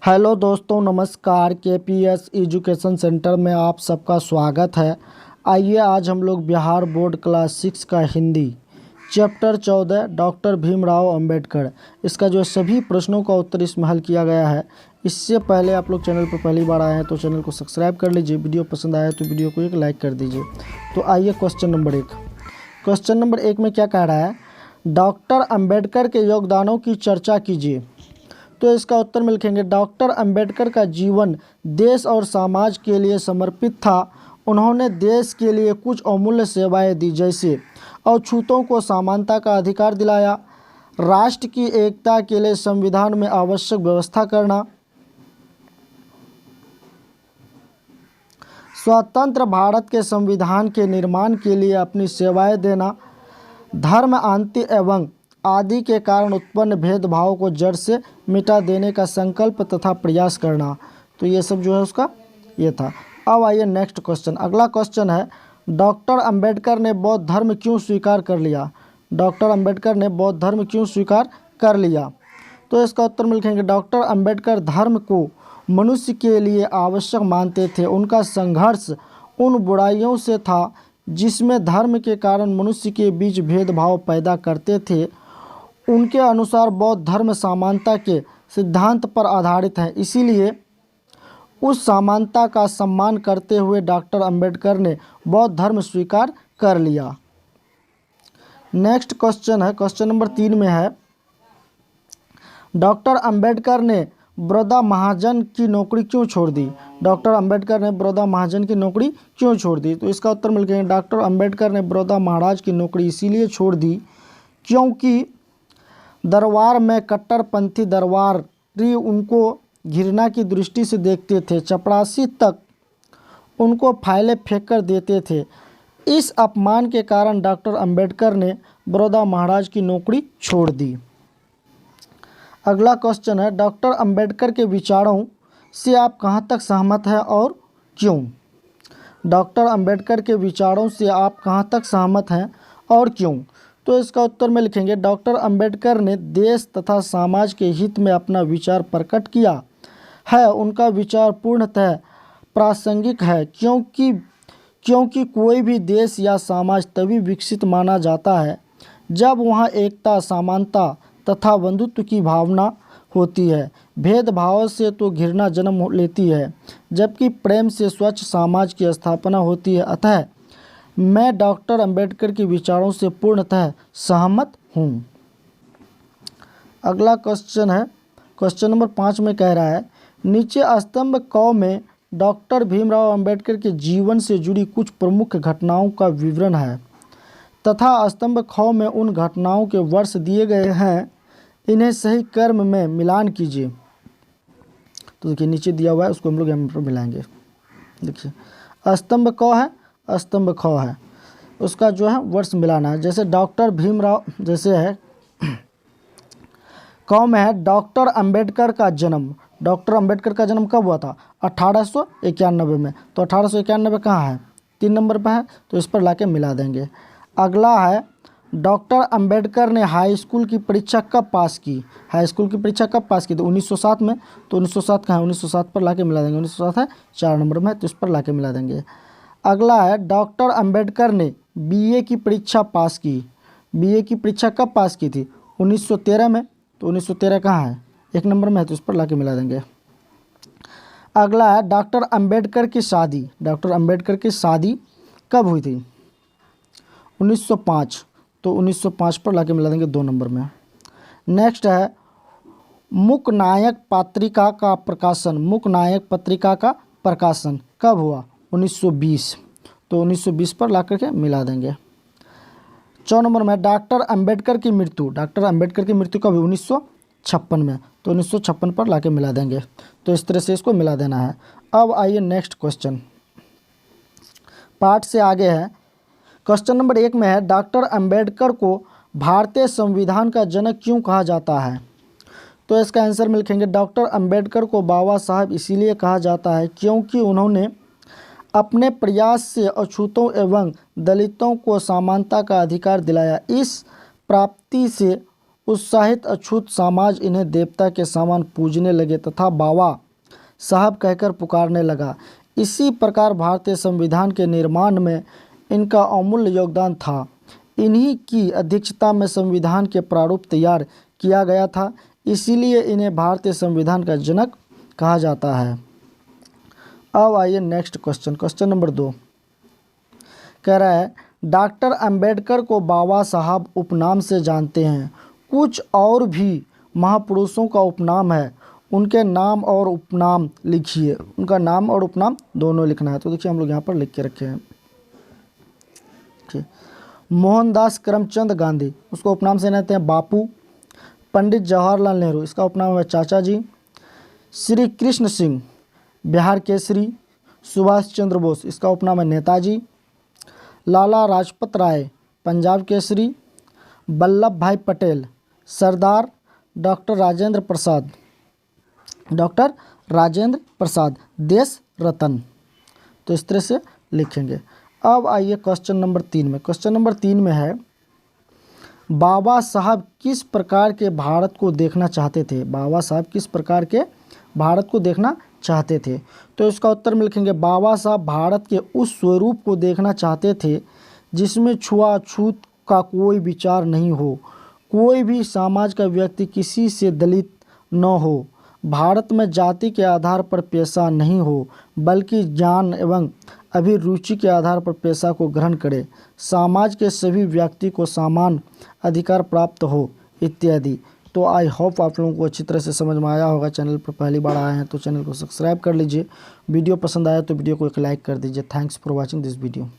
Hello दोस्तों, नमस्कार। KPS education centre में आप सबका स्वागत है। आइए आज हम लोग बिहार बोर्ड क्लास 6 का हिंदी चैप्टर 14 डॉक्टर भीमराव अंबेडकर, इसका जो सभी प्रश्नों का उत्तर इसमें हल किया गया है। इससे पहले आप लोग चैनल पर पहली बार आए हैं तो चैनल को सब्सक्राइब कर लीजिए। वीडियो पसंद आया तो वीडियो को एक लाइक कर दीजिए। तो आइए क्वेश्चन नंबर 1। क्वेश्चन नंबर 1 में क्या कह रहा है? डॉक्टर अंबेडकर के योगदानों की चर्चा कीजिए। तो इसका उत्तर में लिखेंगे डॉक्टर अंबेडकर का जीवन देश और समाज के लिए समर्पित था। उन्होंने देश के लिए कुछ अमूल्य सेवाएं दी, जैसे अछूतों को समानता का अधिकार दिलाया, राष्ट्र की एकता के लिए संविधान में आवश्यक व्यवस्था करना, स्वतंत्र भारत के संविधान के निर्माण के लिए अपनी सेवाएं देना, धर्म, आंति एवं आदि के कारण उत्पन्न भेदभाव को जड़ से मिटा देने का संकल्प तथा प्रयास करना। तो ये सब जो है उसका ये था। अब आइए नेक्स्ट क्वेश्चन। अगला क्वेश्चन है, डॉक्टर अंबेडकर ने बौद्ध धर्म क्यों स्वीकार कर लिया? डॉक्टर अंबेडकर ने बौद्ध धर्म क्यों स्वीकार कर लिया? तो इसका उत्तर में लिखेंगे डॉक्टर अंबेडकर धर्म को मनुष्य के लिए आवश्यक मानते थे। उनका संघर्ष उन बुराइयों से था जिसमें धर्म के कारण मनुष्य के बीच भेदभाव पैदा करते थे। उनके अनुसार बौद्ध धर्म समानता के सिद्धांत पर आधारित है, इसीलिए उस समानता का सम्मान करते हुए डॉक्टर अंबेडकर ने बौद्ध धर्म स्वीकार कर लिया। नेक्स्ट क्वेश्चन है, क्वेश्चन नंबर 3 में है, डॉक्टर अंबेडकर ने बड़ौदा महाजन की नौकरी क्यों छोड़ दी? डॉक्टर अंबेडकर ने बड़ौदा महाजन की नौकरी क्यों छोड़ दी? तो इसका उत्तर मिल गया, डॉक्टर अंबेडकर ने बड़ौदा महाराज की नौकरी इसीलिए छोड़ दी क्योंकि दरबार में कट्टरपंथी दरबारी उनको घृणा की दृष्टि से देखते थे। चपरासी तक उनको फाइलें फेंक कर देते थे। इस अपमान के कारण डॉक्टर अंबेडकर ने बड़ौदा महाराज की नौकरी छोड़ दी। अगला क्वेश्चन है, डॉक्टर अंबेडकर के विचारों से आप कहाँ तक सहमत हैं और क्यों? डॉक्टर अंबेडकर के विचारों से आप कहाँ तक सहमत हैं और क्यों? तो इसका उत्तर में लिखेंगे डॉक्टर अंबेडकर ने देश तथा समाज के हित में अपना विचार प्रकट किया है। उनका विचार पूर्णतः प्रासंगिक है क्योंकि कोई भी देश या समाज तभी विकसित माना जाता है जब वहाँ एकता, समानता तथा बंधुत्व की भावना होती है। भेदभाव से तो घृणा जन्म लेती है, जबकि प्रेम से स्वच्छ समाज की स्थापना होती है। अतः मैं डॉक्टर अंबेडकर के विचारों से पूर्णतः सहमत हूँ। अगला क्वेश्चन है, क्वेश्चन नंबर 5 में कह रहा है, नीचे स्तंभ क में डॉक्टर भीमराव अंबेडकर के जीवन से जुड़ी कुछ प्रमुख घटनाओं का विवरण है तथा स्तंभ ख में उन घटनाओं के वर्ष दिए गए हैं। इन्हें सही क्रम में मिलान कीजिए। तो देखिए नीचे दिया हुआ है, उसको हम लोग यहाँ पर मिलाएंगे। देखिए स्तंभ क है, स्तंभ ख है, उसका जो है वर्ष मिलाना है। जैसे डॉक्टर भीमराव, जैसे है क में है डॉक्टर अंबेडकर का जन्म। डॉक्टर अंबेडकर का जन्म कब हुआ था? 1891 में। तो 1891 कहाँ है? 3 नंबर पर है, तो इस पर लाके मिला देंगे। अगला है, डॉक्टर अंबेडकर ने हाई स्कूल की परीक्षा कब पास की? हाई स्कूल की परीक्षा कब पास की? तो 1907 में। तो 1907 कहाँ है? 1907 पर लाके मिला देंगे। 1907 है, 4 नंबर में है, तो इस पर लाके मिला देंगे। अगला है, डॉक्टर अंबेडकर ने बीए की परीक्षा पास की। बीए की परीक्षा कब पास की थी? 1913 में। तो 1913 कहाँ है? 1 नंबर में है, तो इस पर लाके मिला देंगे। अगला है, डॉक्टर अंबेडकर की शादी। डॉक्टर अंबेडकर की शादी कब हुई थी? 1905। तो 1905 पर लाके मिला देंगे, 2 नंबर में। नेक्स्ट है, मूकनायक पत्रिका का प्रकाशन। मूकनायक पत्रिका का प्रकाशन कब हुआ? 1920। तो 1920 पर ला करके मिला देंगे। 4 नंबर में डॉक्टर अंबेडकर की मृत्यु। डॉक्टर अंबेडकर की मृत्यु कब हुई? 1956 में। तो 1956 पर लाके मिला देंगे। तो इस तरह से इसको मिला देना है। अब आइए नेक्स्ट क्वेश्चन, पार्ट से आगे है। क्वेश्चन नंबर 1 में है, डॉक्टर अंबेडकर को भारतीय संविधान का जनक क्यों कहा जाता है? तो इसका आंसर में लिखेंगे डॉक्टर अंबेडकर को बाबा साहब इसीलिए कहा जाता है क्योंकि उन्होंने अपने प्रयास से अछूतों एवं दलितों को समानता का अधिकार दिलाया। इस प्राप्ति से उत्साहित अछूत समाज इन्हें देवता के समान पूजने लगे तथा बाबा साहब कहकर पुकारने लगा। इसी प्रकार भारतीय संविधान के निर्माण में इनका अमूल्य योगदान था। इन्हीं की अध्यक्षता में संविधान के प्रारूप तैयार किया गया था, इसीलिए इन्हें भारतीय संविधान का जनक कहा जाता है। अब आइए नेक्स्ट क्वेश्चन, क्वेश्चन नंबर 2 कह रहा है डॉक्टर अंबेडकर को बाबा साहब उपनाम से जानते हैं। कुछ और भी महापुरुषों का उपनाम है, उनके नाम और उपनाम लिखिए। उनका नाम और उपनाम दोनों लिखना है। तो देखिए हम लोग यहाँ पर लिख के रखे हैं। ठीक, मोहनदास करमचंद गांधी, उसको उपनाम से कहते हैं बापू। पंडित जवाहरलाल नेहरू, इसका उपनाम है चाचा जी। श्री कृष्ण सिंह, बिहार केसरी। सुभाष चंद्र बोस, इसका उपनाम है नेताजी। लाला लाजपत राय, पंजाब केसरी। वल्लभ भाई पटेल, सरदार। डॉक्टर राजेंद्र प्रसाद, देश रत्न। तो इस तरह से लिखेंगे। अब आइए क्वेश्चन नंबर 3 में। क्वेश्चन नंबर 3 में है बाबा साहब किस प्रकार के भारत को देखना चाहते थे। बाबा साहब किस प्रकार के भारत को देखना चाहते थे। तो इसका उत्तर में लिखेंगे बाबा साहब भारत के उस स्वरूप को देखना चाहते थे जिसमें छुआछूत का कोई विचार नहीं हो, कोई भी समाज का व्यक्ति किसी से दलित न हो, भारत में जाति के आधार पर पेशा नहीं हो बल्कि ज्ञान एवं अभिरुचि के आधार पर पेशा को ग्रहण करे, समाज के सभी व्यक्ति को समान अधिकार प्राप्त हो इत्यादि। तो आई होप आप लोगों को अच्छी तरह से समझ में आया होगा। चैनल पर पहली बार आए हैं तो चैनल को सब्सक्राइब कर लीजिए। वीडियो पसंद आया तो वीडियो को एक लाइक कर दीजिए। Thanks for watching this video.